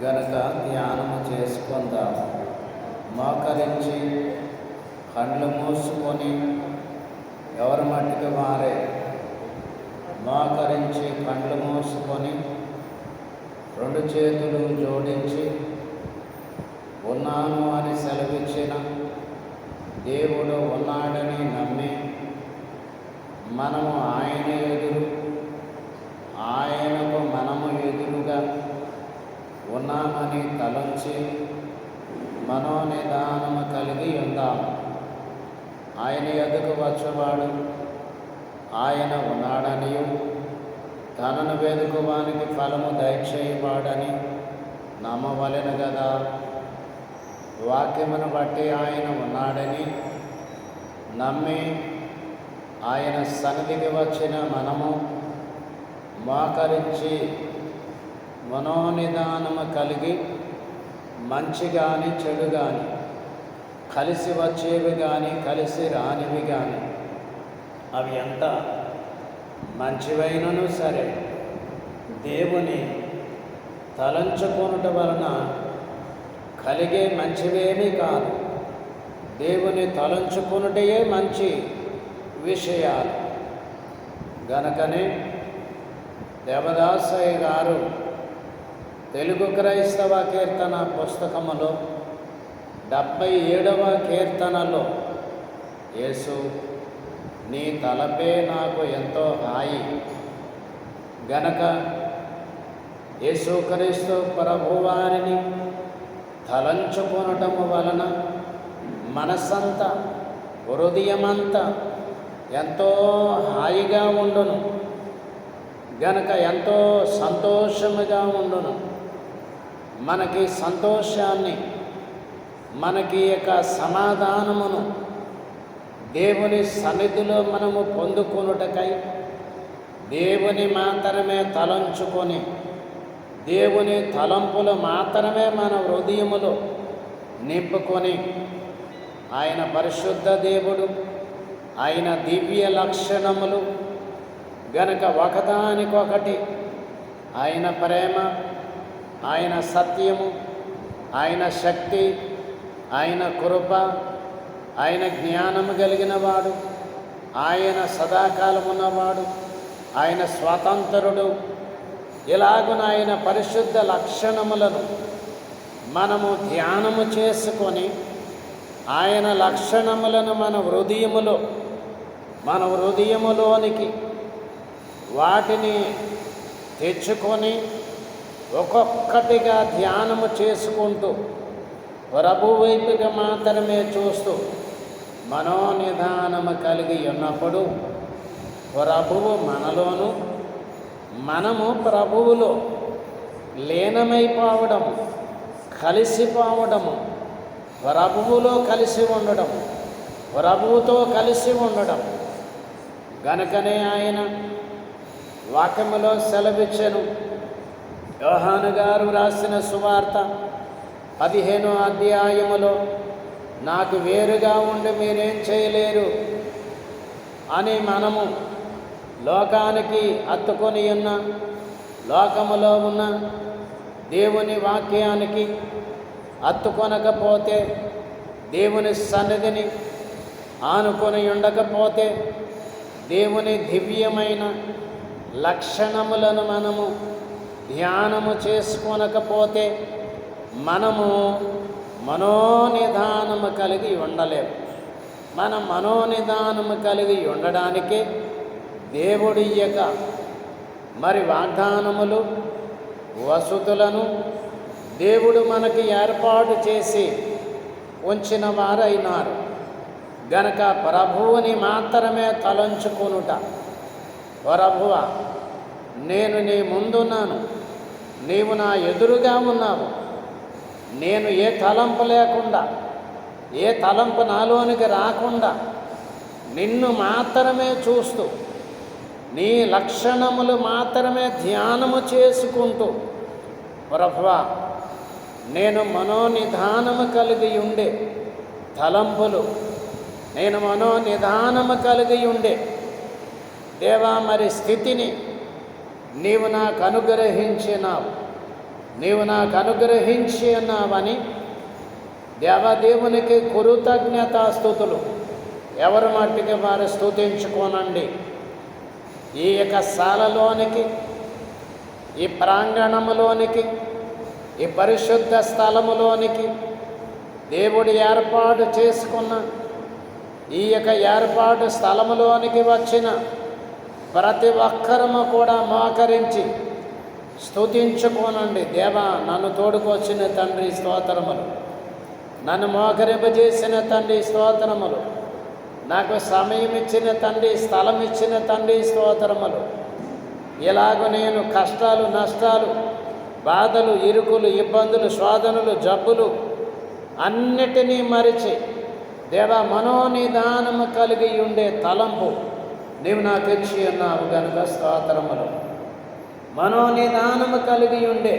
గనక ధ్యానము చేసుకుందాం. మోకరించి కళ్ళు మూసుకొని ఎవరి మట్టికి వారే మోకరించి కళ్ళు మూసుకొని రెండు చేతులు జోడించి ఉన్నాను అని సెలవిచ్చిన దేవుడు ఉన్నాడని నమ్మి మనము ఆయన ఎదురు ఆయనకు మనము ఎదురుగా ఉన్నామని తలంచి మనోనిదానము కలిగి ఉందాము. ఆయన ఎదుగు వచ్చేవాడు ఆయన ఉన్నాడనియు తనను వెదుకువానికి ఫలము దయచేయవాడని నమ్మవలెను కదా. వాక్యమును బట్టి ఆయన ఉన్నాడని నమ్మి ఆయన సన్నిధికి వచ్చిన మనము మోకరించి మనోనిదానము కలిగి మంచి కానీ చెడు కానీ కలిసి వచ్చేవి కానీ కలిసి రానివి కానీ అవి ఎంత మంచివైనను సరే దేవుని తలంచుకొనుట వలన కలిగే మంచివేమీ కాదు. దేవుని తలంచుకొనుటే మంచి విషయాలు. గనకనే దేవదాసయ్య గారు తెలుగు క్రైస్తవ కీర్తన పుస్తకములో 77వ కీర్తనలో యేసు నీ తలపే నాకు ఎంతో హాయి గనక యేసుక్రీస్తు ప్రభువారిని తలంచుకొనటము వలన మనసంతా హృదయమంతా ఎంతో హాయిగా ఉండును గనక ఎంతో సంతోషముగా ఉండును. మనకి సంతోషాన్ని మనకి యొక్క సమాధానమును దేవుని సన్నిధిలో మనము పొందుకొనుటకై దేవుని మాత్రమే తలంచుకొని దేవుని తలంపులు మాత్రమే మన హృదయములో నింపుకొని ఆయన పరిశుద్ధ దేవుడు ఆయన దివ్య లక్షణములు గనక ఒకదానికొకటి ఆయన ప్రేమ ఆయన సత్యము ఆయన శక్తి ఆయన కృప ఆయన జ్ఞానము కలిగిన వాడు ఆయన సదాకాలం ఉన్నవాడు ఆయన స్వతంత్రుడు ఇలాగున ఆయన పరిశుద్ధ లక్షణములను మనము ధ్యానము చేసుకొని ఆయన లక్షణములను మన హృదయములోనికి వాటిని తెచ్చుకొని ఒక్కొక్కటిగా ధ్యానము చేసుకుంటూ ప్రభు వైపుగా మాత్రమే చూస్తూ మనోనిదానము కలిగి ఉన్నప్పుడు ప్రభువు మనలోను మనము ప్రభువులో లీనమైపోవడము కలిసిపోవడము ప్రభువులో కలిసి ఉండడము ప్రభువుతో కలిసి ఉండడం. గనుకనే ఆయన వాక్యములో సెలవిచ్చెను. యోహాను గారు రాసిన సువార్త 15వ అధ్యాయములో నాకు వేరుగా ఉండి మీరేం చేయలేరు అని మనము లోకానికి అత్తుకొని ఉన్న లోకములో ఉన్న దేవుని వాక్యానికి అత్తుకొనకపోతే దేవుని సన్నిధిని ఆనుకొని ఉండకపోతే దేవుని దివ్యమైన లక్షణములను మనము ధ్యానము చేసుకొనకపోతే మనము మనోనిదానము కలిగి ఉండలేము. మన మనోనిదానము కలిగి ఉండడానికే దేవుడి యొక్క మరి వాగ్దానములు వసతులను దేవుడు మనకి ఏర్పాటు చేసి ఉంచిన వారైనారు. గనక ప్రభువుని మాత్రమే తలంచుకొనుట. ప్రభువా నేను నీ ముందున్నాను, నీవు నా ఎదురుగా ఉన్నావు. నేను ఏ తలంపు లేకుండా ఏ తలంపు నాలోనికి రాకుండా నిన్ను మాత్రమే చూస్తూ నీ లక్షణములు మాత్రమే ధ్యానము చేసుకుంటూ ప్రభువా నేను మనోనిదానము కలిగి ఉండే తలంపులు నేను మనోనిదానము కలిగి ఉండే దేవా మరి స్థితిని నీవు నాకు అనుగ్రహించినావు. నీవు నాకు అనుగ్రహించి ఉన్నావని దేవదేవునికి కృతజ్ఞతాస్తుతులు ఎవరి మట్టికి వారు స్తుతించుకోనండి. ఈ యొక్క శాలలోనికి, ఈ ప్రాంగణములోనికి, ఈ పరిశుద్ధ స్థలములోనికి దేవుడు ఏర్పాటు చేసుకున్న ఈ యొక్క ఏర్పాటు స్థలములోనికి వచ్చిన ప్రతి ఒక్కరము కూడా మోకరించి స్తుతించుకోనండి. దేవా, నన్ను తోడుకొచ్చిన తండ్రి స్తోత్రములు, నన్ను మోకరింపజేసిన తండ్రి స్తోత్రములు, నాకు సమయం ఇచ్చిన తండ్రి, స్థలం ఇచ్చిన తండ్రి స్తోత్రములు. ఇలాగ నేను కష్టాలు, నష్టాలు, బాధలు, ఇరుకులు, ఇబ్బందులు, శోధనలు, జబ్బులు అన్నిటినీ మరిచి దేవా, మనోనిదానము కలిగి ఉండే తలంపు నీవు నాకు ఇచ్చి ఉన్నావు కనుక స్తోత్రములు. మనోనిదానము కలిగి ఉండే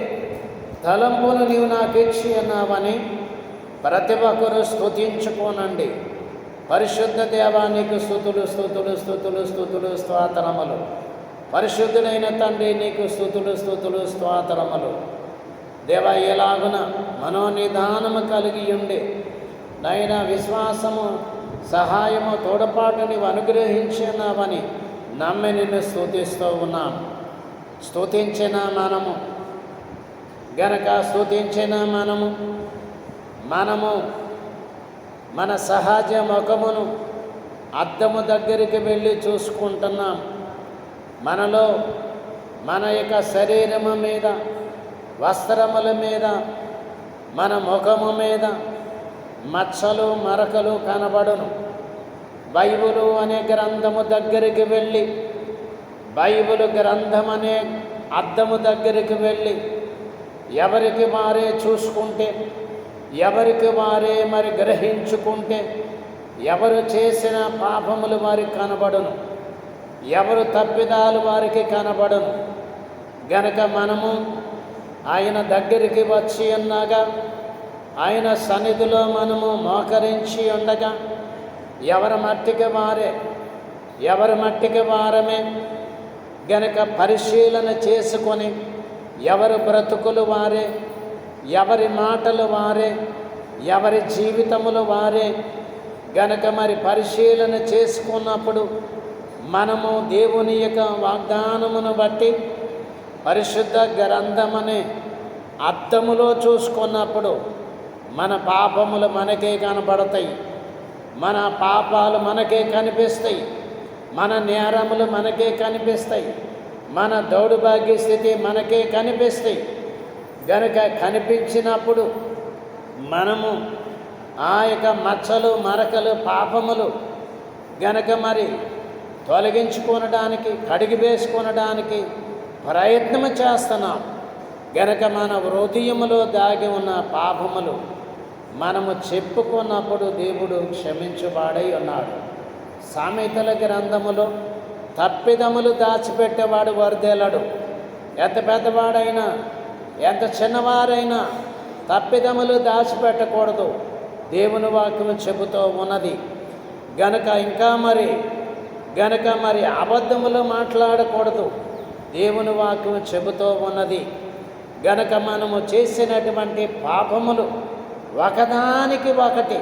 తలంపును నీవు నాకు ఇచ్చి ఉన్నావని ప్రతి ఒక్కరూ స్తుతించుకోనండి. పరిశుద్ధ దేవానికి స్తుతులు, స్తుతులు, స్తుతులు, స్తుతులు, స్తోత్రములు. పరిశుద్ధుడైన తండ్రి నీకు స్తుతులు, స్తుతులు, స్తోత్రములు. దేవా, ఎలాగున మనోనిదానము కలిగి ఉండి నైనా విశ్వాసము, సహాయము, తోడపాటు నీవు అనుగ్రహించినావని నమ్మి నిన్ను స్తుతిస్తూ ఉన్నాం. స్తుతించిన మనము మన సహజ ముఖమును అద్దము దగ్గరికి వెళ్ళి చూసుకుంటున్నాం. మనలో మన యొక్క శరీరము మీద, వస్త్రముల మీద, మన ముఖము మీద మచ్చలు, మరకలు కనబడును. బైబిలు అనే గ్రంథము దగ్గరికి వెళ్ళి, బైబిలు గ్రంథం అనే అద్దము దగ్గరికి వెళ్ళి ఎవరికి వారే చూసుకుంటే, ఎవరికి వారే మరి గ్రహించుకుంటే, ఎవరు చేసిన పాపములు వారికి కనబడును, ఎవరు తప్పిదాలు వారికి కనబడును. గనక మనము ఆయన దగ్గరికి వచ్చి ఉన్నాగా, ఆయన సన్నిధిలో మనము మోకరించి ఉండగా ఎవరి మట్టికి వారమే గనక పరిశీలన చేసుకొని ఎవరి బ్రతుకులు వారే, ఎవరి మాటలు వారే, ఎవరి జీవితములు వారే గనక మరి పరిశీలన చేసుకున్నప్పుడు మనము దేవుని యొక్క వాగ్దానమును బట్టి పరిశుద్ధ గ్రంథమనే అద్దములో చూసుకున్నప్పుడు మన పాపములు మనకే కనబడతాయి, మన పాపాలు మనకే కనిపిస్తాయి, మన నేరములు మనకే కనిపిస్తాయి, మన దౌర్భాగ్య స్థితి మనకే కనిపిస్తాయి. గనుక కనిపించినప్పుడు మనము ఆ యొక్క మచ్చలు, మరకలు, పాపములు గనక మరి తొలగించుకొనడానికి, కడిగివేసుకొనడానికి ప్రయత్నం చేస్తున్నాం. గనక మన హృదయములో దాగి ఉన్న పాపములు మనము చెప్పుకున్నప్పుడు దేవుడు క్షమించువాడై ఉన్నాడు. సామెతల గ్రంథములో తప్పిదములు దాచిపెట్టేవాడు వర్ధేలడు. ఎంత పెద్దవాడైనా, ఎంత చిన్నవారైనా తప్పిదములు దాచిపెట్టకూడదు, దేవుని వాక్యము చెబుతూ ఉన్నది. గనక మరి అబద్ధములు మాట్లాడకూడదు, దేవుని వాక్యము చెబుతూ ఉన్నది. గనక మనము చేసినటువంటి పాపములు ఒకదానికి ఒకటి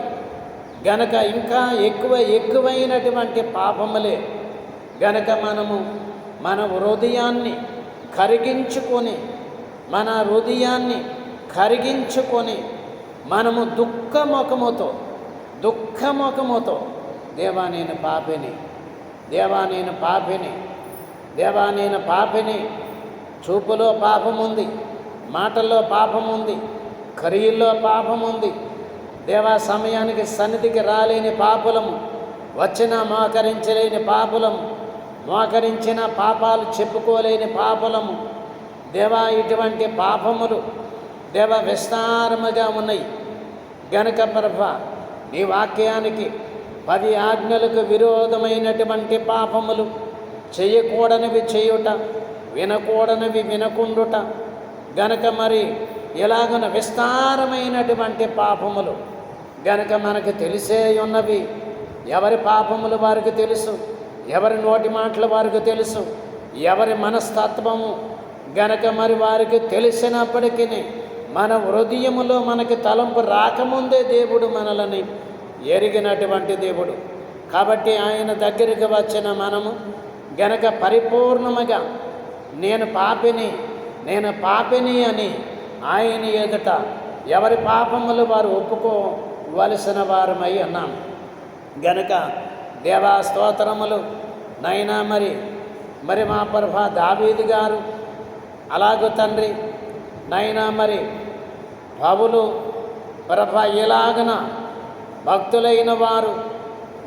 గనక ఇంకా ఎక్కువైనటువంటి పాపములే. గనక మనము మన హృదయాన్ని కరిగించుకొని మనము దుఃఖముఖముతో దేవా నేను పాపిని, చూపులో పాపముంది, మాటల్లో పాపముంది, క్రియల్లో పాపముంది. దేవా, సమయానికి సన్నిధికి రాలేని పాపులము, వచ్చినా మోకరించలేని పాపులము, మోకరించిన పాపాలు చెప్పుకోలేని పాపులము. దేవా, ఇటువంటి పాపములు విస్తారముగా ఉన్నాయి. గనక ప్రభా, నీ వాక్యానికి 10 ఆజ్ఞలకు విరోధమైనటువంటి పాపములు, చేయకూడనివి చేయుట, వినకూడనివి వినకుండుట, గనక మరి ఇలాగున విస్తారమైనటువంటి పాపములు గనక మనకు తెలిసే ఉన్నవి. ఎవరి పాపములు వారికి తెలుసు, ఎవరి నోటి మాటలు వారికి తెలుసు, ఎవరి మనస్తత్వము గనక మరి వారికి తెలిసినప్పటికీ మన హృదయములో మనకి తలంపు రాకముందే దేవుడు మనల్ని ఎరిగినటువంటి దేవుడు. కాబట్టి ఆయన దగ్గరికి వచ్చిన మనము గనక పరిపూర్ణముగా నేను పాపిని అని ఆయన ఎదుట ఎవరి పాపములు వారు ఒప్పుకోవలసిన వారమై ఉన్నాం. గనక దేవా స్తోత్రములు నైనా మరి మా ప్రభా దావీదు గారు, అలాగూ తండ్రి నైనా మరి పౌలు ప్రభా ఇలాగన భక్తులైన వారు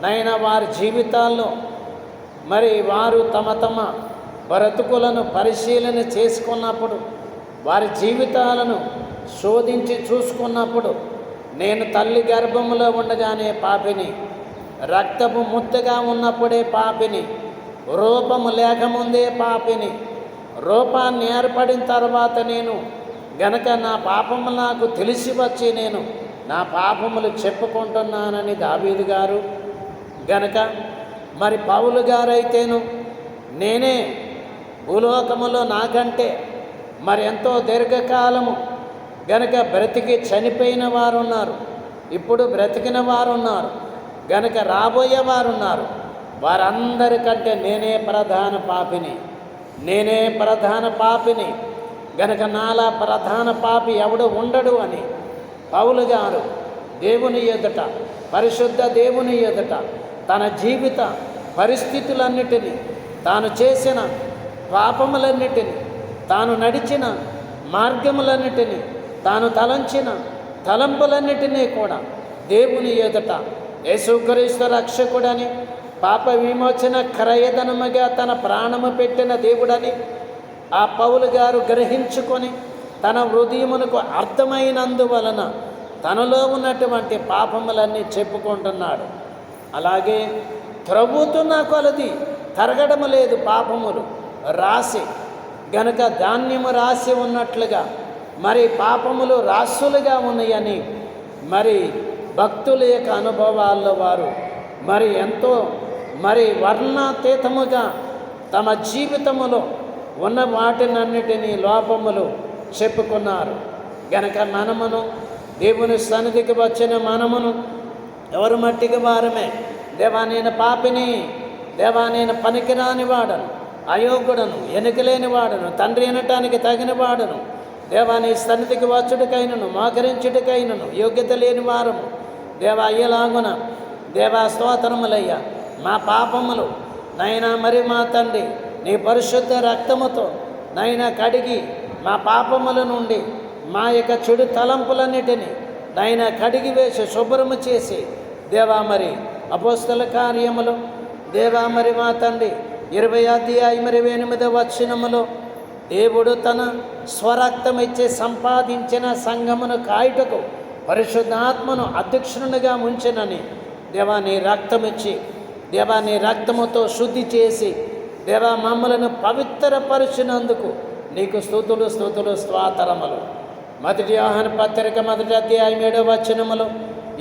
నైనా వారి జీవితాల్లో మరి వారు తమ బ్రతుకులను పరిశీలన చేసుకున్నప్పుడు, వారి జీవితాలను శోధించి చూసుకున్నప్పుడు, నేను తల్లి గర్భములో ఉండగానే పాపిని, రక్తపు ముద్దగా ఉన్నప్పుడే పాపిని, రూపము లేకముందే పాపిని, రూపాన్ని ఏర్పడిన తర్వాత నేను గనక నా పాపము నాకు తెలిసి వచ్చి నేను నా పాపములు చెప్పుకుంటున్నానని దావీదు గారు, గనక మరి పౌలు గారైతేను నేనే భూలోకములో నాకంటే మరి ఎంతో దీర్ఘకాలము గనక బ్రతికి చనిపోయిన వారు ఉన్నారు, ఇప్పుడు బ్రతికిన వారు ఉన్నారు, గనక రాబోయే వారు ఉన్నారు. వారందరికంటే నేనే ప్రధాన పాపిని గనక నాలా ప్రధాన పాపి ఎవడు ఉండడు అని పౌలు గారు దేవుని ఎదుట, పరిశుద్ధ దేవుని ఎదుట తన జీవిత పరిస్థితులన్నిటినీ, తాను చేసిన పాపములన్నిటినీ, తాను నడిచిన మార్గములన్నిటినీ, తాను తలంచిన తలంపులన్నిటినీ కూడా దేవుని ఎదుట యేసుక్రీస్తు రక్షకుడని, పాప విమోచన క్రయధనముగా తన ప్రాణము పెట్టిన దేవుడని ఆ పౌలు గారు గ్రహించుకొని తన హృదయమునకు అర్థమైనందువలన తనలో ఉన్నటువంటి పాపములన్నీ చెప్పుకుంటున్నాడు. అలాగే త్రవ్వుతున్న కొలది తరగడము లేదు పాపములు రాసి, గనక ధాన్యము రాసి ఉన్నట్లుగా మరి పాపములు రాసులుగా ఉన్నాయని మరి భక్తుల యొక్క అనుభవాల్లో వారు మరి ఎంతో మరి వర్ణాతీతముగా తమ జీవితములో ఉన్న వాటినన్నిటినీ లోపములు చెప్పుకున్నారు. గనక మనమును దేవుని సన్నిధికి వచ్చిన మనమును ఎవరు మట్టికి వారమే. దేవా నేను పాపిని, దేవా నేను పనికిరాని వాడను, అయోగ్యుడను, ఎన్నికలేని వాడను, తండ్రి అనటానికి తగిన వాడను, దేవా నీ సన్నిధికి వచ్చుడికైనను మోకరించుడికైనను యోగ్యత లేని వారము. దేవా అయ్యలాగున దేవా స్తోత్రములయ్యా, మా పాపములు నైనా మరి మా తండ్రి నీ పరిశుద్ధ రక్తముతో నైనా కడిగి మా పాపముల నుండి మా యొక్క చెడు తలంపులన్నిటినీ నైనా కడిగి వేసి శుభ్రము చేసి దేవా మరి అపోస్తల కార్యములు దేవా మరి మా తండ్రి 20 వచనములో దేవుడు తన స్వరక్తం ఇచ్చి సంపాదించిన సంఘమును కాయుటకు పరిశుద్ధాత్మను అధ్యక్షునిగా ఉంచెనని దేవా నీ రక్తం ఇచ్చి, దేవా నీ రక్తముతో శుద్ధి చేసి దేవా మమ్మలను పవిత్రపరిచినందుకు నీకు స్తుతులు స్తోత్రములు. మొదటి యోహాను పత్రిక 1వ అధ్యాయం 7వ వచనములో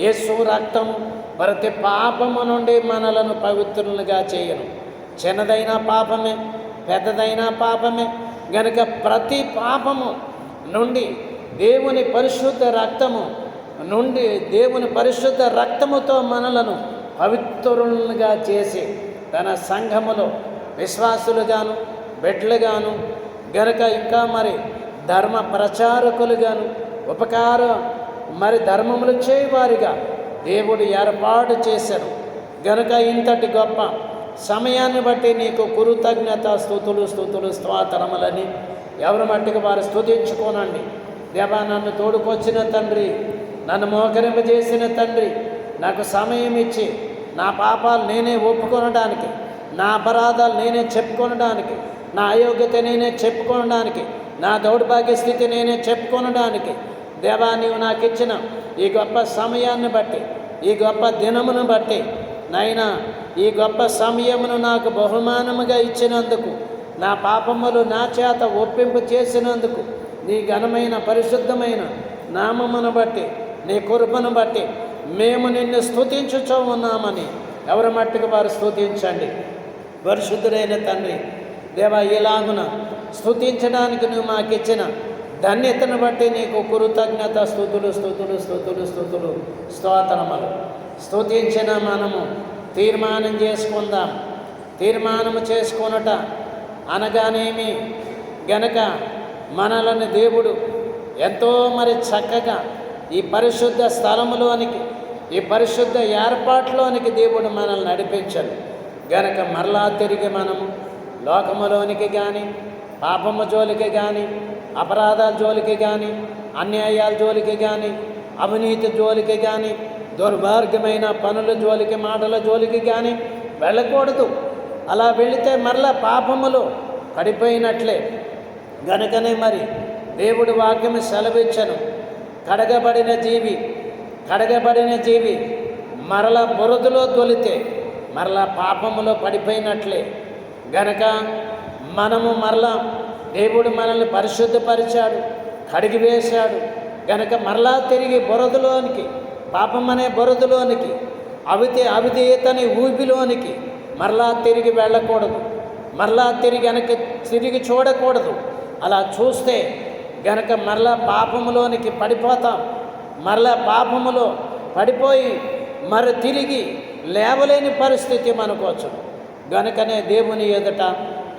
యేసు రక్తము ప్రతి పాపము నుండి మనలను పవిత్రులుగా చేయను. చిన్నదైన పాపమే, పెద్దదైన పాపమే, గనుక ప్రతి పాపము నుండి దేవుని పరిశుద్ధ రక్తముతో మనలను పవిత్రులుగా చేసి తన సంఘములో విశ్వాసులుగాను బిడ్డలుగాను గనక ఇంకా మరి ధర్మ ప్రచారకులుగాను మరి ధర్మములు చేయవారిగా దేవుడు ఏర్పాటు చేశారు. గనుక ఇంతటి గొప్ప సమయాన్ని బట్టి నీకు కృతజ్ఞత స్తుతులు స్తోత్రములని ఎవరి మట్టికి వారు స్తుతించుకోనండి. దేవా నన్ను తోడుకొచ్చిన తండ్రి, నన్ను మోకరింపజేసిన తండ్రి, నాకు సమయం ఇచ్చి నా పాపాలు నేనే ఒప్పుకొనడానికి, నా అపరాధాలు నేనే చెప్పుకొనడానికి, నా అయోగ్యత నేనే చెప్పుకొనడానికి, నా దౌర్భాగ్య స్థితి నేనే చెప్పుకొనడానికి దేవా నీవు నాకు ఇచ్చిన ఈ గొప్ప సమయాన్ని బట్టి, ఈ గొప్ప దినమును బట్టి నైనా ఈ గొప్ప సమయమును నాకు బహుమానముగా ఇచ్చినందుకు, నా పాపములు నా చేత ఒప్పింపు చేసినందుకు, నీ ఘనమైన పరిశుద్ధమైన నామమును బట్టి, నీ కృపను బట్టి మేము నిన్ను స్తుతించుచూ ఉన్నామని ఎవరి మట్టుకు వారు స్తుతించండి. పరిశుద్ధుడైన తండ్రి దేవా ఇలాగున స్తుతించడానికి నువ్వు మాకు ఇచ్చిన ధన్యతను బట్టి నీకు కృతజ్ఞత స్తుతులు స్తుతులు స్తుతులు స్తుతులు స్తోత్రములు. స్తుతించిన మనము తీర్మానం చేసుకుందాం. తీర్మానము చేసుకొనుట అనగానేమి గనక మనలను దేవుడు ఎంతో మరి చక్కగా ఈ పరిశుద్ధ స్థలములోనికి, ఈ పరిశుద్ధ ఏర్పాట్లోనికి దేవుడు మనల్ని నడిపించాడు గనక మరలా తిరిగి మనము లోకములోనికి కానీ, పాపము జోలికి కానీ, అపరాధాల జోలికి కానీ, అన్యాయాల జోలికి కానీ, అవినీతి జోలికి కానీ, దుర్మార్గమైన పనుల జోలికి, మాటల జోలికి కానీ వెళ్ళకూడదు. అలా వెళితే మరలా పాపములో పడిపోయినట్లే. గనుకనే మరి దేవుడి వాక్యము సెలవిచ్చను, కడగబడిన జీవి మరలా బురదలో తొలితే మరలా పాపములో పడిపోయినట్లే. గనక మనము మరలా దేవుడు మనల్ని పరిశుద్ధపరిచాడు, కడిగివేశాడు గనక మరలా తిరిగి బురదలోనికి, పాపం అనే బురదలోనికి, అవిధేయతని ఊపిలోనికి మరలా తిరిగి వెళ్ళకూడదు. మరలా తిరిగి చూడకూడదు. అలా చూస్తే గనక మరలా పాపములోనికి పడిపోతాం. మరలా పాపములో పడిపోయి మరి తిరిగి లేవలేని పరిస్థితి మనకు వచ్చును. గనుకనే దేవుని ఎదుట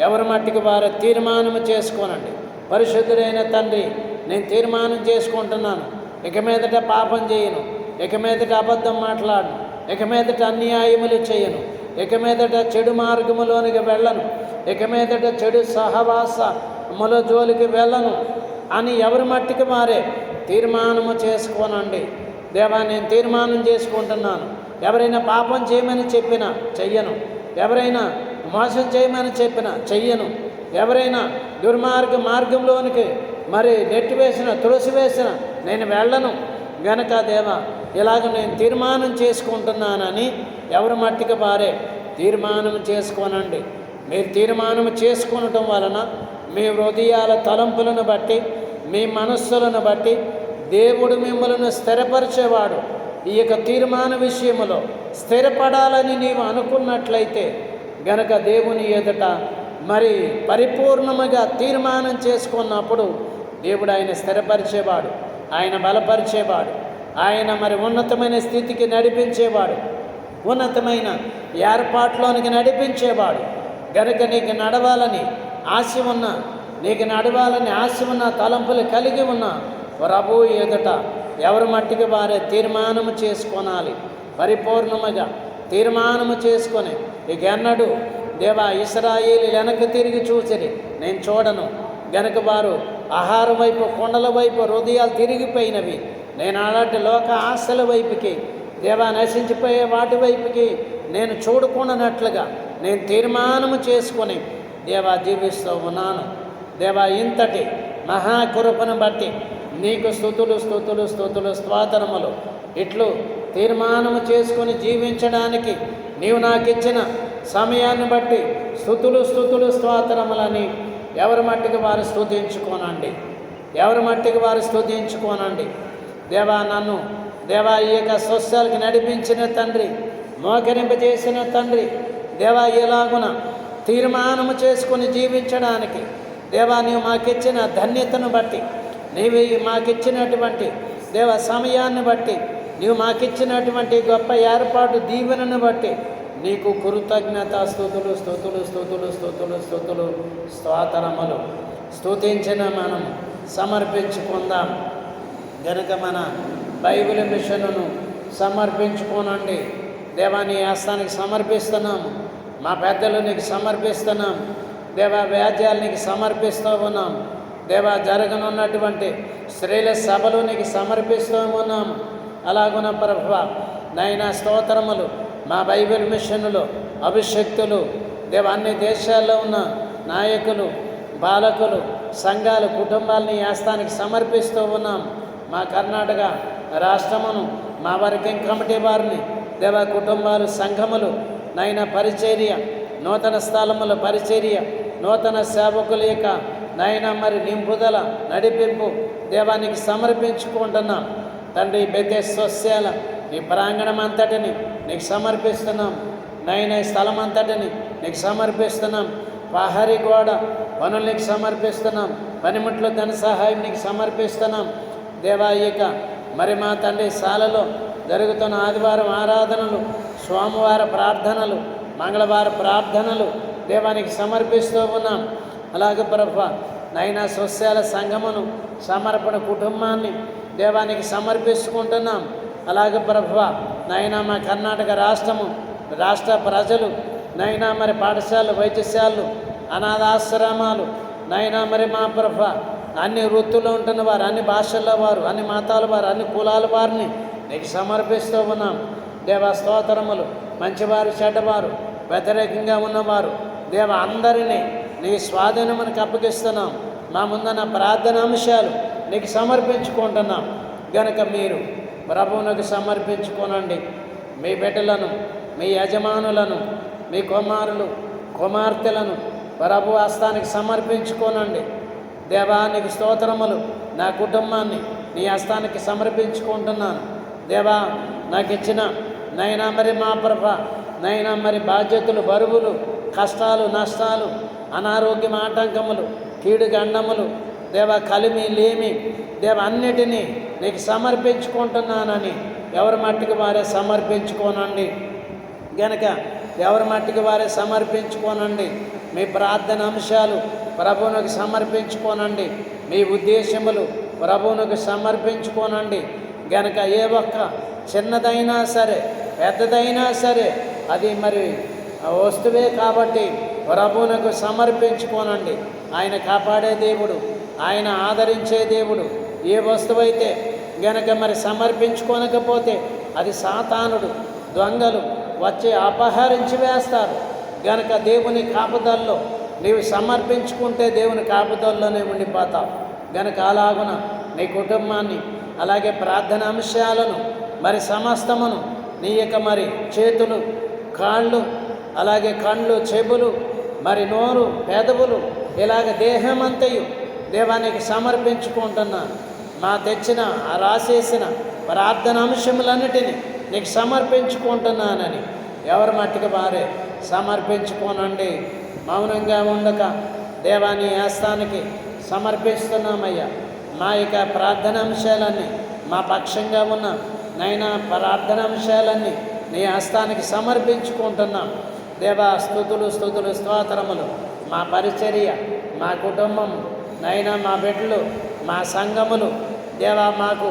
ఎవరి మట్టికి వారు తీర్మానం చేసుకోనండి. పరిశుద్ధుడైన తండ్రి, నేను తీర్మానం చేసుకుంటున్నాను, ఇక మీదట పాపం చేయను, ఇక మీదట అబద్ధం మాట్లాడను, ఇక మీదట అన్యాయములు చేయను, ఇక మీదట చెడు మార్గములోనికి వెళ్ళను, ఇక మీదట చెడు సహవాసముల జోలికి వెళ్ళను అని ఎవరి మట్టికి వారే తీర్మానము చేసుకోనండి. దేవా, నేను తీర్మానం చేసుకుంటున్నాను. ఎవరైనా పాపం చేయమని చెప్పినా చెయ్యను, ఎవరైనా మోసం చేయమని చెప్పినా చెయ్యను, ఎవరైనా మార్గంలోనికి మరి నెట్టివేసిన, తులసివేసిన నేను వెళ్ళను. గనక దేవా, ఇలాగ నేను తీర్మానం చేసుకుంటున్నానని ఎవరి మట్టికి వారే తీర్మానం చేసుకోనండి. మీరు తీర్మానం చేసుకొనటం వలన మీ హృదయాల తలంపులను బట్టి, మీ మనస్సులను బట్టి దేవుడు మిమ్మల్ని స్థిరపరిచేవాడు. ఈ యొక్క తీర్మాన విషయంలో స్థిరపడాలని నీవు అనుకున్నట్లయితే గనక దేవుని ఎదుట మరి పరిపూర్ణముగా తీర్మానం చేసుకున్నప్పుడు దేవుడు ఆయన స్థిరపరిచేవాడు, ఆయన బలపరిచేవాడు, ఆయన మరి ఉన్నతమైన స్థితికి నడిపించేవాడు, ఉన్నతమైన ఏర్పాట్లోనికి నడిపించేవాడు. గనుక నీకు నడవాలని ఆశ ఉన్న తలంపులు కలిగి ఉన్న ప్రభు ఎదుట ఎవరి మట్టికి వారే తీర్మానము చేసుకోనాలి. పరిపూర్ణముగా తీర్మానము చేసుకొని ఇక ఎన్నడూ దేవా ఇశ్రాయేలు వెనక్కి తిరిగి చూసిరి, నేను చూడను. గనుక వారు ఆహారం వైపు, కొండల వైపు హృదయాలు తిరిగిపోయినవి. నేను అలాంటి లోక ఆశల వైపుకి, దేవా నశించిపోయే వాటి వైపుకి నేను చూడకుండానట్లుగా నేను తీర్మానము చేసుకొని దేవా జీవిస్తూ ఉన్నాను. దేవా, ఇంతటి మహాకృపను బట్టి నీకు స్తుతులు స్తుతులు స్తుతులు స్తోత్రములు. ఇట్లు తీర్మానము చేసుకొని జీవించడానికి నీవు నాకు ఇచ్చిన సమయాన్ని బట్టి స్తుతులు స్తుతులు స్తోత్రములని ఎవరి మట్టికి వారు స్తుతించుకోనండి. దేవా, నన్ను దేవా ఈ యొక్క స్వస్థాలకు నడిపించిన తండ్రి, మోకరింపజేసిన తండ్రి, దేవా ఇలాగున తీర్మానము చేసుకొని జీవించడానికి దేవా నీవు మాకిచ్చిన ధన్యతను బట్టి, నీవు మాకిచ్చినటువంటి దేవ సమయాన్ని బట్టి, నీవు మాకిచ్చినటువంటి గొప్ప ఏర్పాటు దీవెనను బట్టి నీకు కృతజ్ఞత స్తుతులు స్తుతులు స్తుతులు స్తుతులు స్తుతులు స్తోత్రములు. స్తుతించిన మనం సమర్పించుకుందాం. గనుక మన బైబిల్ మిషన్ను సమర్పించుకోనండి. దేవా, నీ హస్తానికి సమర్పిస్తున్నాము. మా పెద్దలు నీకు సమర్పిస్తున్నాం. దేవా, వ్యాజ్యాలు నీకు సమర్పిస్తూ ఉన్నాం. దేవా, జరగనున్నటువంటి స్త్రీల సభలు నీకు సమర్పిస్తూ ఉన్నాము. అలాగున ప్రభువా నాయన స్తోత్రములు. మా బైబిల్ మిషన్లో అభిషక్తులు దేవా, అన్ని దేశాల్లో ఉన్న నాయకులు, బాలకులు, సంఘాలు, కుటుంబాలని హస్తానికి సమర్పిస్తూ ఉన్నాం. మా కర్ణాటక రాష్ట్రమును, మా వర్కింగ్ కమిటీ వారిని దేవా, కుటుంబాలు, సంఘములు నైనా పరిచర్య, నూతన స్థలముల పరిచర్య, నూతన సేవకుల యొక్క నైనా మరి నింపుదల, నడిపింపు దేవానికి సమర్పించుకుంటున్నాం. తండ్రి, బెతెస్వస్యాల ఈ ప్రాంగణం అంతటిని నీకు సమర్పిస్తున్నాం. నైనా స్థలం అంతటిని నీకు సమర్పిస్తున్నాం. పహరి గోడ పనులు నీకు సమర్పిస్తున్నాం, పనిముట్లు ధన సహాయం నీకు సమర్పిస్తున్నాం దేవా. ఇక మరి మా తండ్రి శాలలో జరుగుతున్న ఆదివారం ఆరాధనలు, సోమవార ప్రార్థనలు, మంగళవార ప్రార్థనలు దేవానికి సమర్పిస్తూ ఉన్నాం. అలాగే ప్రభా నైనా స్వస్యాల సంఘమును, సమర్పణ కుటుంబాన్ని దేవానికి సమర్పించుకుంటున్నాం. అలాగే ప్రభా నైనా మా కర్ణాటక రాష్ట్ర ప్రజలు నైనా మరి పాఠశాలలు, వైద్యశాలలు, అనాథాశ్రమాలు నైనా మరి మా ప్రభా అన్ని వృత్తుల్లో ఉంటున్న వారు, అన్ని భాషల వారు, అన్ని మతాల వారు, అన్ని కులాల వారిని నీకు సమర్పిస్తూ ఉన్నాం దేవా. స్తోత్రములు. మంచివారు, చెడ్డవారు, వ్యతిరేకంగా ఉన్నవారు దేవ అందరినీ నీ స్వాధీనమునికి అప్పగిస్తున్నాం. మా ముందున్న ప్రార్థన అంశాలు నీకు సమర్పించుకుంటున్నాం గనుక మీరు ప్రభువునకు సమర్పించుకోనండి. మీ బిడ్డలను, మీ యజమానులను, మీ కుమారులు కుమార్తెలను ప్రభు హస్తానికి సమర్పించుకోనండి దేవా. నీకు స్తోత్రములు. నా కుటుంబాన్ని నీ హస్తానికి సమర్పించుకుంటున్నాను దేవా. నాకు ఇచ్చిన నైనా మరి మా ప్రభ నైనా మరి బాధ్యతలు, బరువులు, కష్టాలు, నష్టాలు, అనారోగ్యం, ఆటంకములు, కీడు గండములు దేవ, కలిమి లేమి దేవ అన్నిటినీ నీకు సమర్పించుకుంటున్నానని ఎవరి మట్టికి వారే సమర్పించుకోనండి గనక ఎవరి మట్టికి వారే సమర్పించుకోనండి. మీ ప్రార్థన అంశాలు ప్రభువునకు సమర్పించుకోనండి. మీ ఉద్దేశములు ప్రభువునకు సమర్పించుకోనండి గనక ఏ ఒక్క చిన్నదైనా సరే పెద్దదైనా సరే అది మరి వస్తువే కాబట్టి ప్రభువునకు సమర్పించుకోనండి. ఆయన కాపాడే దేవుడు, ఆయన ఆదరించే దేవుడు. ఏ వస్తువైతే గనక మరి సమర్పించుకోనకపోతే అది సాతానుడు, దొంగలు వచ్చి అపహరించి వేస్తారు గనక దేవుని కాపుదల్లో నీవు సమర్పించుకుంటే దేవుని కాపుదల్లోనే ఉండిపోతావు గనక అలాగున నీ కుటుంబాన్ని అలాగే ప్రార్థన అంశాలను మరి సమస్తమును నీ యొక్క మరి చేతులు, కాళ్ళు, అలాగే కళ్ళు, చెవులు, మరి నోరు, పెదవులు, ఇలాగ దేహమంతయు దేవానికి సమర్పించుకుంటున్నాను. మా తెచ్చిన రాసేసిన ప్రార్థన అంశములన్నిటినీ నీకు సమర్పించుకుంటున్నానని ఎవరి మట్టికి వారే సమర్పించుకోనండి. మౌనంగా ఉండక దేవాని హస్తానికి సమర్పిస్తున్నామయ్యా. మా యొక్క ప్రార్థన అంశాలన్నీ మా పక్షంగా ఉన్న నైనా ప్రార్థన అంశాలన్నీ నీ హస్తానికి సమర్పించుకుంటున్నాం దేవా. స్తుతులు స్తుతులు స్తోత్రములు. మా పరిచర్య, మా కుటుంబం నైనా మా బిడ్డలు, మా సంఘములు దేవా, మాకు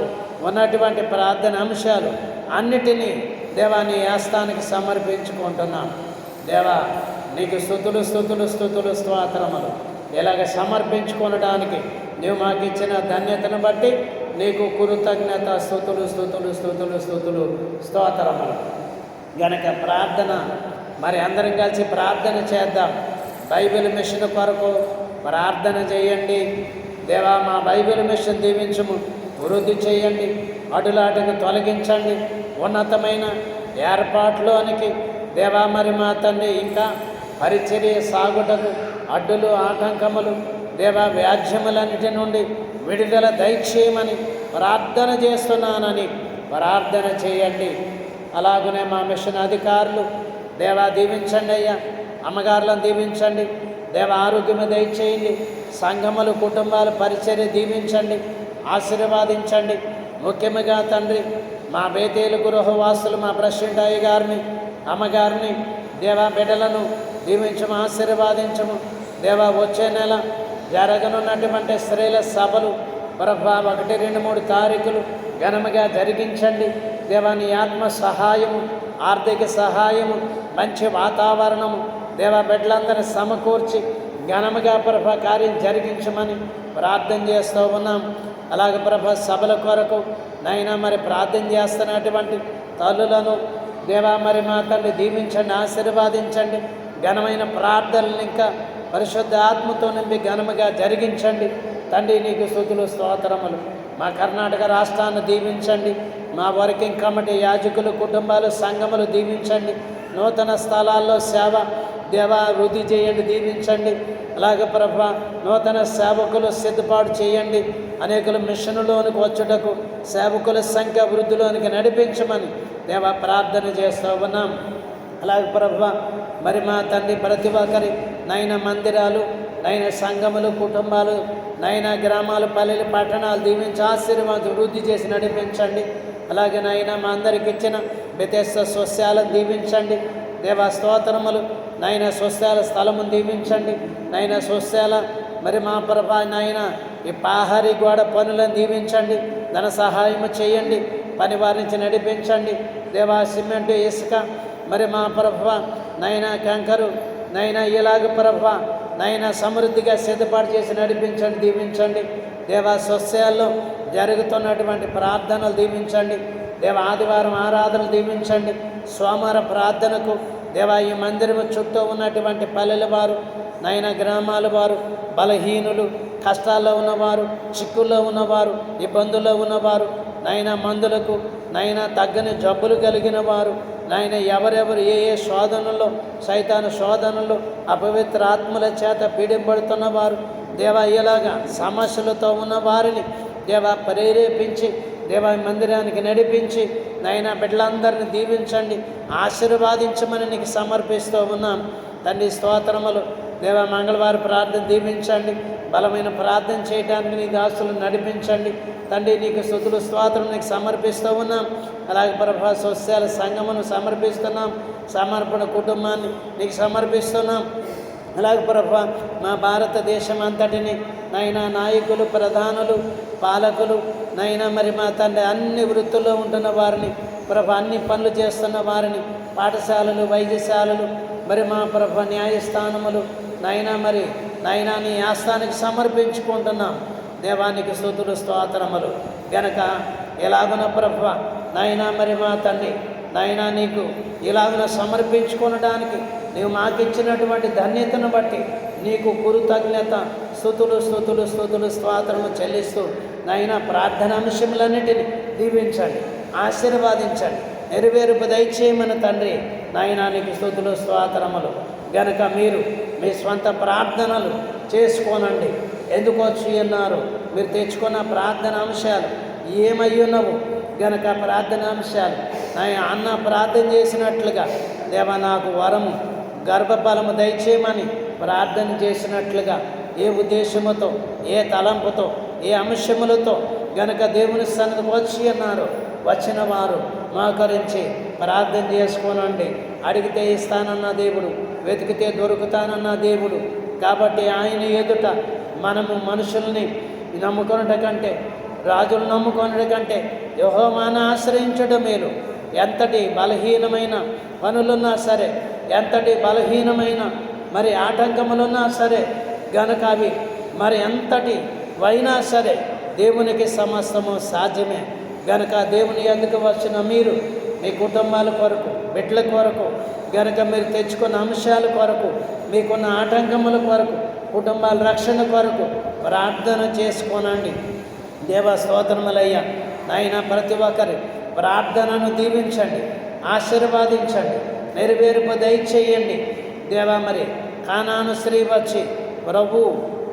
ఉన్నటువంటి ప్రార్థన అంశాలు అన్నిటినీ దేవా నీ హస్తానికి సమర్పించుకుంటున్నాం దేవా. నీకు స్తుతులు స్తుతులు స్తుతులు స్తోత్రములు. ఇలాగ సమర్పించుకోవడానికి నీవు మాకు ఇచ్చిన ధన్యతను బట్టి నీకు కృతజ్ఞత స్తుతులు స్తుతులు స్తుతులు స్తుతులు స్తోత్రములు. గనక ప్రార్థన మరి అందరం కలిసి ప్రార్థన చేద్దాం. బైబిల్ మిషన్ కొరకు ప్రార్థన చేయండి దేవా. మా బైబిల్ మిషన్ దీవించము, వృద్ధి చేయండి, అడులాటను తొలగించండి, ఉన్నతమైన ఏర్పాట్లోనికి దేవా మరి మా తండ్రి ఇంకా పరిచర్య సాగుటకు అడ్డులు, ఆటంకములు దేవా వ్యాజ్యములన్నిటి నుండి విడుదల దయచేయమని ప్రార్థన చేస్తున్నానని ప్రార్థన చేయండి. అలాగనే మా మిషన్ అధికారులు దేవా దీవించండి అయ్యా. అమ్మగారులను దీవించండి దేవ, ఆరోగ్యము దయచేయండి. సంఘములు, కుటుంబాలు, పరిచర్య దీవించండి, ఆశీర్వాదించండి. ముఖ్యంగా తండ్రి మా బేతేలు గృహవాసులు, మా ప్రెసిడెంట్ అయ్య గారిని, అమ్మగారిని దేవా బిడ్డలను దీవించము, ఆశీర్వాదించము దేవా. వచ్చే నెల జరగనున్నటువంటి స్త్రీల సభలు ప్రభా 1, 2, 3 తారీఖులు ఘనముగా జరిగించండి దేవా. నీ ఆత్మ సహాయము, ఆర్థిక సహాయము, మంచి వాతావరణము దేవా బిడ్డలందరినీ సమకూర్చి ఘనముగా ప్రభా కార్యం జరిగించమని ప్రార్థన చేస్తూ ఉన్నాం. అలాగే ప్రభా సభల కొరకు నైనా మరి ప్రార్థన చేస్తున్నటువంటి తల్లులను దేవా మరి మా తండ్రి దీవించండి, ఆశీర్వాదించండి. ఘనమైన ప్రార్థనలు ఇంకా పరిశుద్ధ ఆత్మతో నింపి ఘనముగా జరిగించండి తండ్రి. నీకు స్తుతులు స్తోత్రములు. మా కర్ణాటక రాష్ట్రాన్ని దీవించండి. మా వర్కింగ్ కమిటీ యాజకులు, కుటుంబాలు, సంఘములు దీవించండి. నూతన స్థలాల్లో సేవ దేవా వృద్ధి చేయండి, దీవించండి. అలాగే ప్రభా నూతన సేవకులు సిద్ధపాటు చేయండి. అనేకుల మిషన్లోనికి వచ్చుటకు సేవకుల సంఖ్య వృద్ధిలోనికి నడిపించమని దేవా ప్రార్థన చేస్తూ ఉన్నాం. అలాగే ప్రభా మరి మా తండ్రి ప్రతి ఒక్కరి నైనా మందిరాలు, నైనా సంఘములు, కుటుంబాలు, నైనా గ్రామాలు, పల్లెలు, పట్టణాలు దీవించి ఆశీర్వాదం వృద్ధి చేసి నడిపించండి. అలాగే నైనా మా అందరికి ఇచ్చిన బెతెస్దా స్వస్థాలను దీవించండి. దేవా స్తోత్రములు. నైనా స్వస్థాల స్థలమును దీవించండి. నైనా స్వస్థాల మరి మా ప్రభా నాయన ఈ పాహారీ గోడ పనులను దీవించండి. ధన సహాయము చేయండి. పని వారి నుంచి నడిపించండి. దేవా సిమెంటు, ఇసుక, మరి మా ప్రభా నైనా కంకరు, నైనా ఇలాగ ప్రభా నైనా సమృద్ధిగా సిద్ధపాటు చేసి నడిపించండి, దీవించండి. దేవా స్వస్థాల్లో జరుగుతున్నటువంటి ప్రార్థనలు దీవించండి. దేవ ఆదివారం ఆరాధనలు దీవించండి. సోమవార ప్రార్థనకు దేవా ఈ మందిరము చుట్టూ ఉన్నటువంటి పల్లెల వారు, నైనా గ్రామాల వారు, బలహీనులు, కష్టాల్లో ఉన్నవారు, చిక్కుల్లో ఉన్నవారు, ఇబ్బందుల్లో ఉన్నవారు, నైనా మందులకు నైనా తగ్గని జబ్బులు కలిగిన వారు, నైనా ఎవరెవరు ఏ ఏ శోధనలో, సైతాను శోధనలు, అపవిత్ర ఆత్మల చేత పీడింపడుతున్నవారు, దేవా ఇలాగా సమస్యలతో ఉన్న వారిని దేవా ప్రేరేపించి దేవా మందిరానికి నడిపించి నైనా బిడ్డలందరినీ దీవించండి, ఆశీర్వాదించమని నీకు సమర్పిస్తూ ఉన్నాం తండ్రి. స్తోత్రములు. దేవా మంగళవారం ప్రార్థన దీవించండి. బలమైన ప్రార్థన చేయడానికి నీ దాసులను నడిపించండి తండ్రి. నీకు స్తుతులు స్తోత్రం నీకు సమర్పిస్తూ ఉన్నాం. అలాగే ప్రభా స్వస్థాల సంఘమును సమర్పిస్తున్నాం. సమర్పణ కుటుంబాన్ని నీకు సమర్పిస్తున్నాం. అలాగే ప్రభా మా భారతదేశం అంతటిని నైనా నాయకులు, ప్రధానులు, పాలకులు, నైనా మరి మా తండ్రి అన్ని వృత్తుల్లో ఉంటున్న వారిని ప్రభా, అన్ని పనులు చేస్తున్న వారిని, పాఠశాలలు, వైద్యశాలలు, మరి మా ప్రభా న్యాయస్థానములు నైనా మరి నైనా నీ ఆస్థానికి సమర్పించుకుంటున్నాం. దేవానికి స్తుతులు స్తోత్రములు. గనక ఎలాగున ప్రభా నైనా మరి మా తండ్రి నైనా నీకు ఇలాగున సమర్పించుకొనడానికి నీవు మాకిచ్చినటువంటి ధన్యతను బట్టి నీకు కృతజ్ఞత స్తుతులు స్తుతులు స్తుతులు స్తోత్రము చెల్లిస్తూ నైనా ప్రార్థన అంశములన్నిటిని దీవించండి, ఆశీర్వాదించండి, నెరవేర్పు దయచేయమని తండ్రి నాయనా నీకు స్తుతులు స్తోత్రములు. గనక మీరు మీ స్వంత ప్రార్థనలు చేసుకోనండి. ఎందుకు వచ్చి ఉన్నారు? మీరు తెచ్చుకున్న ప్రార్థన అంశాలు ఏమై ఉన్నవు గనక ప్రార్థన అంశాలు అన్న ప్రార్థన చేసినట్లుగా దేవా నాకు వరము, గర్భఫలము దయచేయమని ప్రార్థన చేసినట్లుగా ఏ ఉద్దేశముతో, ఏ తలంపుతో, ఏ అంశములతో గనక దేవుని సన్నిధికి వచ్చి ఉన్నారు, వచ్చిన వారు మోకరించి ప్రార్థన చేసుకోనండి. అడిగితే ఇస్తానన్న దేవుడు, వెతికితే దొరుకుతానన్న దేవుడు. కాబట్టి ఆయన ఎదుట మనము మనుషుల్ని నమ్ముకొనట కంటే, రాజులు నమ్ముకొనట కంటే యెహోవాను ఆశ్రయించడం మేలు. ఎంతటి బలహీనమైన పనులున్నా సరే, ఎంతటి బలహీనమైన మరి ఆటంకములున్నా సరే గనక అవి మరి ఎంతటి వైనా సరే దేవునికి సమస్తము సాధ్యమే. గనక దేవుని ఎందుకు వచ్చిన మీరు మీ కుటుంబాల కొరకు, బిడ్డల కొరకు, గనక మీరు తెచ్చుకున్న అంశాల కొరకు, మీకున్న ఆటంకముల కొరకు, కుటుంబాల రక్షణ కొరకు ప్రార్థన చేసుకోనండి. దేవా స్తోత్రములయ్యా నాయన ప్రతి ఒక్కరి ప్రార్థనను దీవించండి, ఆశీర్వాదించండి, నెరవేర్పు దయచేయండి. దేవా మరి కానాను స్త్రీ వచ్చి ప్రభు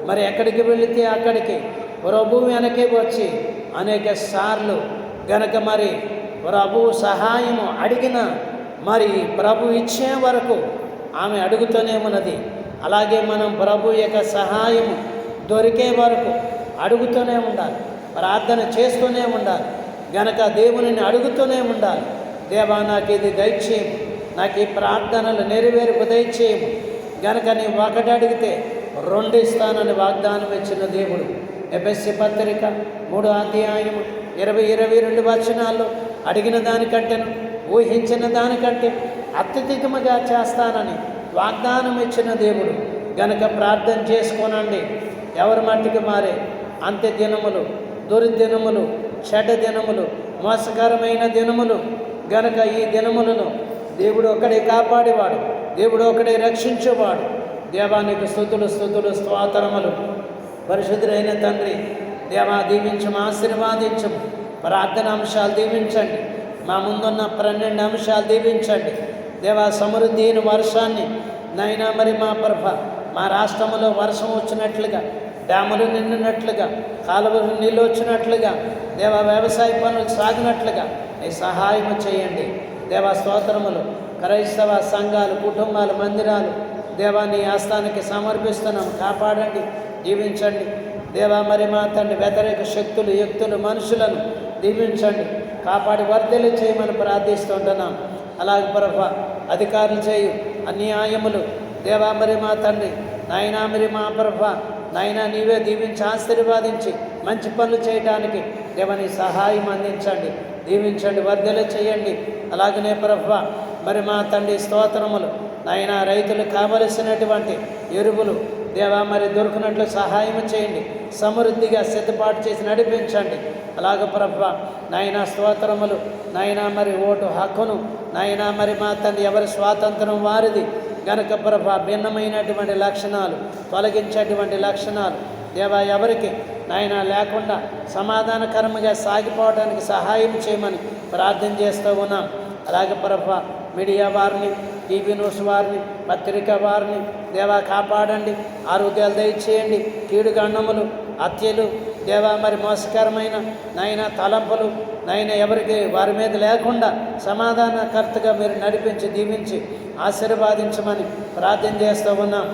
మరి ఎక్కడికి వెళితే అక్కడికి ప్రభు వెనకే వచ్చి అనేక సార్లు గనక మరి ప్రభు సహాయము అడిగిన మరి ప్రభు ఇచ్చే వరకు ఆమె అడుగుతూనే ఉన్నది. అలాగే మనం ప్రభు యొక్క సహాయము దొరికే వరకు అడుగుతూనే ఉండాలి, ప్రార్థన చేస్తూనే ఉండాలి. గనక దేవునిని అడుగుతూనే ఉండాలి. దేవా నాకు ఇది దయచేయము, నాకు ఈ ప్రార్థనలు నెరవేర్పు దయచేయము. గనక నీవు ఒకటి అడిగితే రెండు ఇస్తానని వాగ్దానం ఇచ్చిన దేవుడు. ఎఫెసీ పత్రిక 3వ అధ్యాయము 20-22 వచనాల్లో అడిగిన దానికంటేను, ఊహించిన దానికంటే అత్యధికముగా చేస్తానని వాగ్దానం ఇచ్చిన దేవుడు. గనక ప్రార్థన చేసుకోనండి. ఎవరి మట్టికి మారే అంత్య దినములు, దుర్దినములు, చెడ్డ దినములు, మోసకరమైన దినములు. గనక ఈ దినములను దేవుడు ఒకడే కాపాడేవాడు, దేవుడు ఒకడే రక్షించేవాడు. దేవానికి స్తుతులు స్తుతులు స్తోత్రములు. పరిశుద్ధుడైన తండ్రి దేవా దీవించము, ఆశీర్వాదించము. ప్రార్థన అంశాలు దీవించండి. మా ముందున్న 12 అంశాలు దీవించండి. దేవా సమృద్ధి అయిన వర్షాన్ని నైనా మరి మా ప్రభ మా రాష్ట్రంలో వర్షం వచ్చినట్లుగా, డ్యాములు నిండినట్లుగా, కాలువలు నీళ్ళు వచ్చినట్లుగా, దేవా వ్యవసాయ పనులు సాగినట్లుగా నీ సహాయం చేయండి. దేవా స్తోత్రములు. క్రైస్తవ సంఘాలు, కుటుంబాలు, మందిరాలు దేవా నీ హస్తానికి సమర్పిస్తున్నాం. కాపాడండి, దీవించండి దేవా. మరి మా తండ్రి వ్యతిరేక శక్తులు, యుక్తులు, మనుషులను దీవించండి, కాపాడి వర్ధలు చేయమని ప్రార్థిస్తుంటున్నాం. అలాగే ప్రభా అధికారులు చేయు అన్యాయములు దేవా మరి మా తండ్రి నాయనా మరి మా ప్రభా నాయనా నీవే దీవించి ఆశీర్వాదించి మంచి పనులు చేయడానికి దేవని సహాయం అందించండి, దీవించండి, వర్ధలు చేయండి. అలాగనే ప్రభా మరి మా తండ్రి స్తోత్రములు నాయనా రైతులు కావలసినటువంటి ఎరువులు దేవా మరి దొరికినట్లు సహాయం చేయండి, సమృద్ధిగా సిద్ధపాటు చేసి నడిపించండి. అలాగ ప్రభా నాయనా స్తోత్రములు నాయనా మరి ఓటు హక్కును నాయనా మరి మా తండ్రి ఎవరి స్వాతంత్రం వారిది గనక ప్రభా భిన్నమైనటువంటి లక్షణాలు తొలగించేటువంటి లక్షణాలు దేవా ఎవరికి నాయనా లేకుండా సమాధానకరంగా సాగిపోవడానికి సహాయం చేయమని ప్రార్థన చేస్తూ ఉన్నాం. అలాగే ప్రభా మీడియా వారిని, టీవీ న్యూస్ వారిని, పత్రిక వారిని దేవా కాపాడండి, ఆరోగ్యాలు దయచేయండి. కీడుగండములు, హత్యలు దేవా మరి మోసకరమైన నాయన తలంపులు నాయన ఎవరికి వారి మీద లేకుండా సమాధానకర్తగా మీరు నడిపించి దీవించి ఆశీర్వాదించమని ప్రార్థన చేస్తూ ఉన్నాం.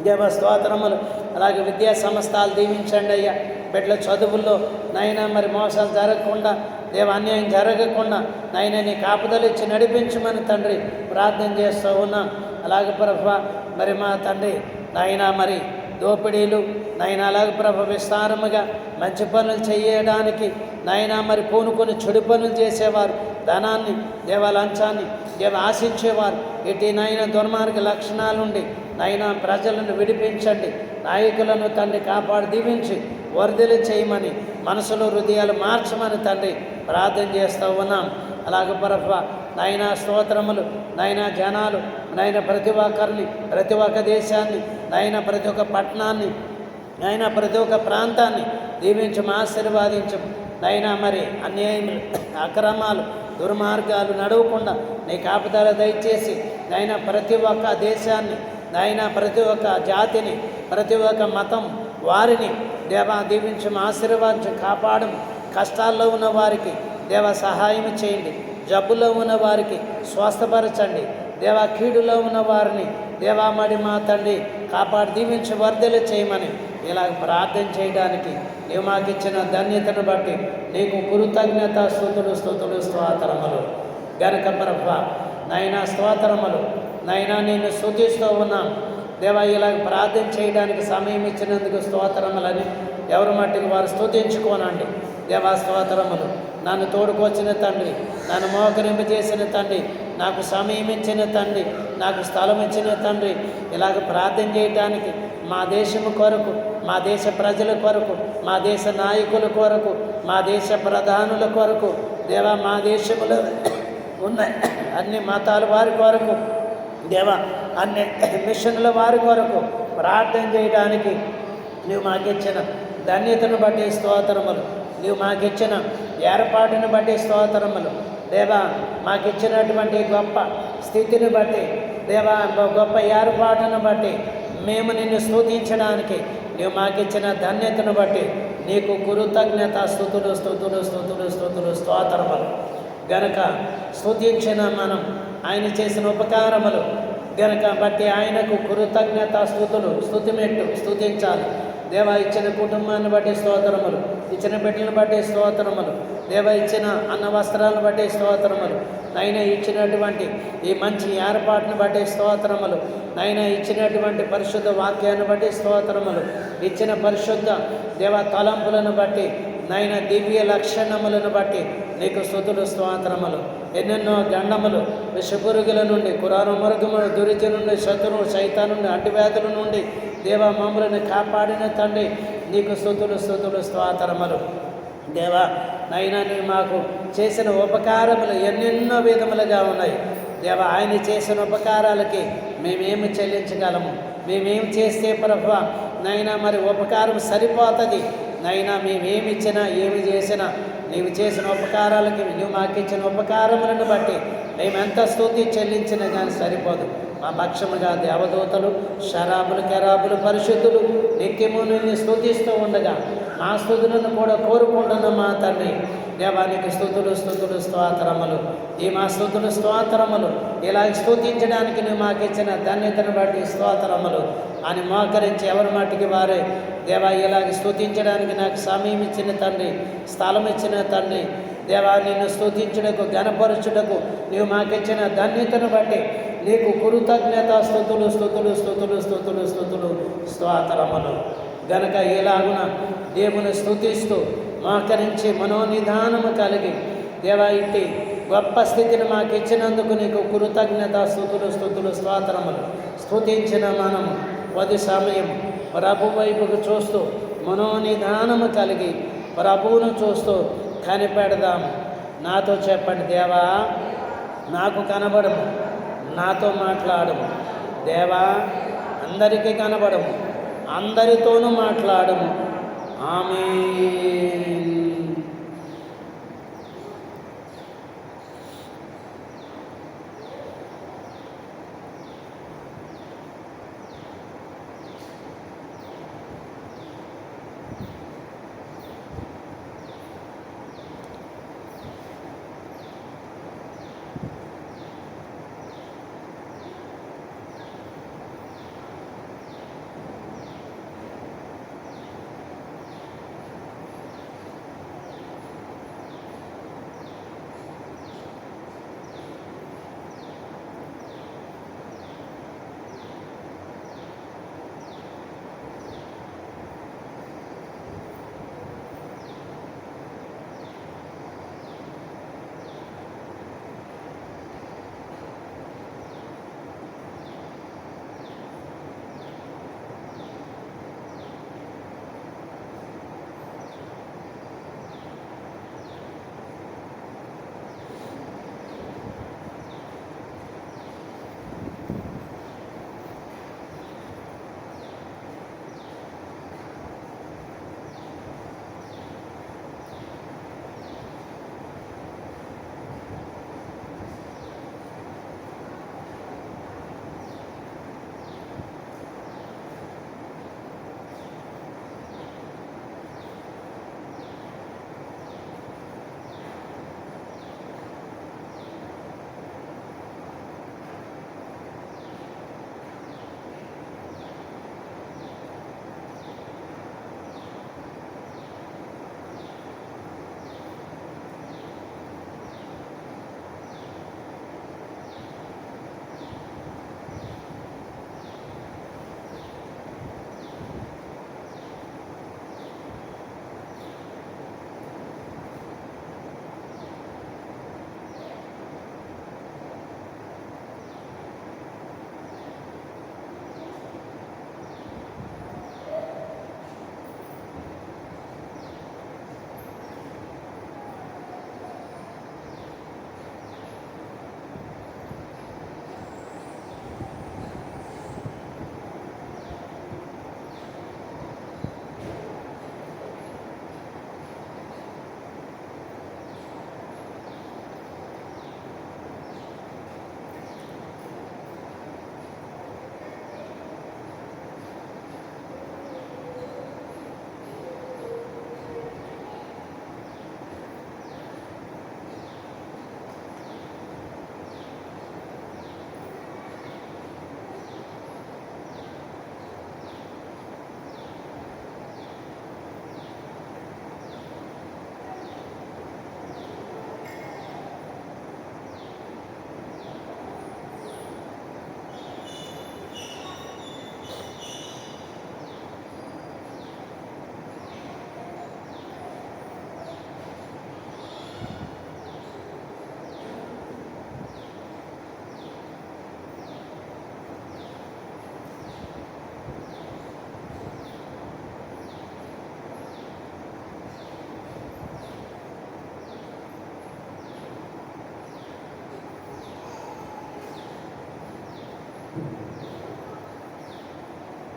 దేవ స్తోత్రములు. అలాగే విద్యా సంస్థలు దీవించండి అయ్యా. బిడ్డల చదువుల్లో నాయన మరి మోసాలు జరగకుండా దేవ అన్యాయం జరగకుండా నాయన నీ కాపుదలు ఇచ్చి నడిపించమని తండ్రి ప్రార్థన చేస్తూ ఉన్నాం. అలాగే ప్రభా మరి మా తండ్రి నాయన మరి దోపిడీలు నాయన అలాగే ప్రభ విస్తారముగా మంచి పనులు చేయడానికి నాయన మరి పూనుకొని చెడు పనులు చేసేవారు, ధనాన్ని దేవ లంచాన్ని దేవ ఆశించేవారు ఇటు నాయన దుర్మార్గ లక్షణాలుండి నాయన ప్రజలను విడిపించండి, నాయకులను తండ్రి కాపాడి దీవించి వర్ధలు చేయమని మనసులో హృదయాలు మార్చమని తండ్రి ప్రార్థన చేస్తూ ఉన్నాం. అలాగే ప్రభ నాయన స్తోత్రములు నాయన జనాలు నాయన ప్రతి ఒక్కరిని, ప్రతి ఒక్క దేశాన్ని నాయన ప్రతి ఒక్క పట్టణాన్ని నాయన ప్రతి ఒక్క ప్రాంతాన్ని దీవించము, ఆశీర్వాదించము. నాయన మరి అన్యాయములు, అక్రమాలు, దుర్మార్గాలు నడవకుండా నీ కాపుదల దయచేసి నాయన ప్రతి ఒక్క దేశాన్ని నాయన ప్రతి ఒక్క జాతిని, ప్రతి ఒక్క మతం వారిని దేవా దీవించము, ఆశీర్వాదించు, కాపాడము. కష్టాల్లో ఉన్న వారికి దేవ సహాయం చేయండి, జబ్బులో ఉన్న వారికి స్వస్థపరచండి దేవా, కీడులో ఉన్న వారిని దేవా మరి మా తండ్రి కాపాడి దీవించి వర్ధలు చేయమని ఇలా ప్రార్థన చేయడానికి నీవు మాకు ఇచ్చిన ధన్యతను బట్టి నీకు కృతజ్ఞత స్తుతులు స్తుతులు స్తోత్రములు గనక ప్రభా నాయనా స్తోత్రములు నాయనా నేను స్తుతిస్తూ ఉన్నాం దేవా. ఇలా ప్రార్థన చేయడానికి సమయం ఇచ్చినందుకు స్తోత్రములని ఎవరి మట్టికి వారు స్తుతించుకోనండి దేవా. స్తోత్రములు. నన్ను తోడుకొచ్చిన తండ్రి, నన్ను మోకరింపజేసిన తండ్రి, నాకు సమయం ఇచ్చిన తండ్రి, నాకు స్థలం ఇచ్చిన తండ్రి, ఇలాగ ప్రార్థన చేయడానికి మా దేశము కొరకు, మా దేశ ప్రజల కొరకు, మా దేశ నాయకుల కొరకు, మా దేశ ప్రధానుల కొరకు దేవా, మా దేశంలో ఉన్న అన్ని మతాల వారి కొరకు దేవా, అన్ని మిషన్ల వారి కొరకు ప్రార్థన చేయడానికి నువ్వు మాకిచ్చిన ధన్యతను బట్టి స్తోత్రములు, నువ్వు మాకిచ్చిన ఏర్పాటును బట్టి స్తోత్రములు దేవా. మాకిచ్చినటువంటి గొప్ప స్థితిని బట్టి దేవా, గొప్ప ఏర్పాటును బట్టి మేము నిన్ను స్తుతించడానికి నువ్వు మాకిచ్చిన ధన్యతను బట్టి నీకు కృతజ్ఞత స్తుతులు స్తుతులు స్తుతులు స్తుతులు స్తోత్రములు గనక స్తుతించిన మనం ఆయన చేసిన ఉపకారములు గనక బట్టి ఆయనకు కృతజ్ఞత స్తుతులు స్తుతిమెట్టు స్తుతించాలి దేవా. ఇచ్చిన కుటుంబాన్ని బట్టి స్తోత్రములు, ఇచ్చిన బిడ్డలను బట్టి స్తోత్రములు దేవా, ఇచ్చిన అన్న వస్త్రాలను బట్టి స్తోత్రములు నైనా, ఇచ్చినటువంటి ఈ మంచి ఏర్పాటును బట్టి స్తోత్రములు నైనా, ఇచ్చినటువంటి పరిశుద్ధ వాక్యాన్ని బట్టి స్తోత్రములు, ఇచ్చిన పరిశుద్ధ దేవా తలంపులను బట్టి నైనా, దివ్య లక్షణములను బట్టి నీకు స్తుతులు స్తోత్రములు. ఎన్నెన్నో గండములు, విషపురుగుల నుండి, కురాను మరుగుములు, దురిచి నుండి, శత్రువు సైతాను నుండి, అంటువ్యాధుల నుండి దేవా మమ్మలను కాపాడిన తండ్రి నీకు స్తుతులు స్తుతులు స్తోత్రములు దేవా. నైనా నీ మాకు చేసిన ఉపకారములు ఎన్నెన్నో విధములుగా ఉన్నాయి దేవా. ఆయన చేసిన ఉపకారాలకి మేమేమి చెల్లించగలము? మేమేమి చేస్తే ప్రభా నైనా మరి ఉపకారం సరిపోతుంది నైనా. మేమేమి ఇచ్చినా ఏమి చేసినా నీవు చేసిన ఉపకారాలకి, నువ్వు మాకు ఇచ్చిన ఉపకారములను బట్టి మేమెంత స్తుతి చెల్లించినా కానీ సరిపోదు. మా పక్షముగా దేవదూతలు, శరాబులు, కెరాబులు, పరిశుద్ధులు నిత్యము నిన్ను స్తుతిస్తూ ఉండగా మా స్తుతులను కూడా కోరుకుంటున్న మా తండ్రి, దేవానికి స్తుతులు స్తుతులు స్తోత్రములు. ఈ మా స్తుతులు స్తోత్రములు ఇలా స్తుతించడానికి నువ్వు మాకు ఇచ్చిన ధన్యతను బట్టి స్తోత్రములు అని మోకరించి ఎవరి మట్టికి వారే దేవా ఇలాగ స్తుతించడానికి నాకు సమయం ఇచ్చిన తండ్రి, స్థలం ఇచ్చిన తండ్రి, దేవా నిన్ను స్తుతించుటకు, ఘనపరచుటకు నీవు మాకిచ్చిన ధన్యతను బట్టి నీకు కృతజ్ఞత స్తుతులు స్తుతులు స్తుతులు స్తుతులు స్తుతులు స్తోత్రములు. గనక ఇలాగున దేవుని స్తుతిస్తూ మోకరించి మనోనిధానము కలిగి దేవా ఇంటి గొప్ప స్థితిని మాకు ఇచ్చినందుకు నీకు కృతజ్ఞత స్తుతులు స్తుతులు స్తోత్రములు. స్తుతించిన మనము కొద్ది సమయం ప్రభు వైపుకు చూస్తూ మనోనిధానము కలిగి ప్రభువును చూస్తూ కనిపెడదాము. నాతో చెప్పండి, దేవా నాకు కనబడము, నాతో మాట్లాడము. దేవా అందరికీ కనబడము, అందరితోనూ మాట్లాడము. ఆమేన్.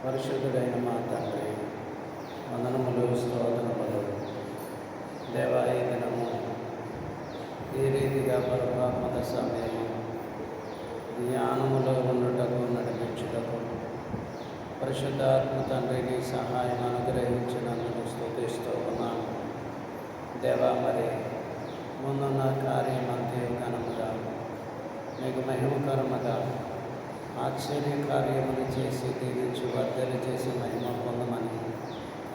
పరిశుద్ధుడైన మా తండ్రి, వందనములు, స్తోత్రములు. దేవా, ఈ దినము ఈ రీతిగా పరమాత్మక సమయము ధ్యానములో ఉండుటకు నడిపించుటకు పరిశుద్ధాత్మ తండ్రిని సహాయం అనుగ్రహించినందుకు స్తుతిస్తూ ఉన్నాను. దేవా, మరి ముందున్న కార్యమంతే ఘనముగా మీకు మహిమకరముగా ఆశ్చర్య కార్యములు చేసి దీవించి వర్ధలు చేసి మహిమ పొందమని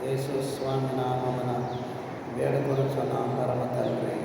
యేసు స్వామి నామమున వేడుకొనుచున్నాం పరమ తండ్రి.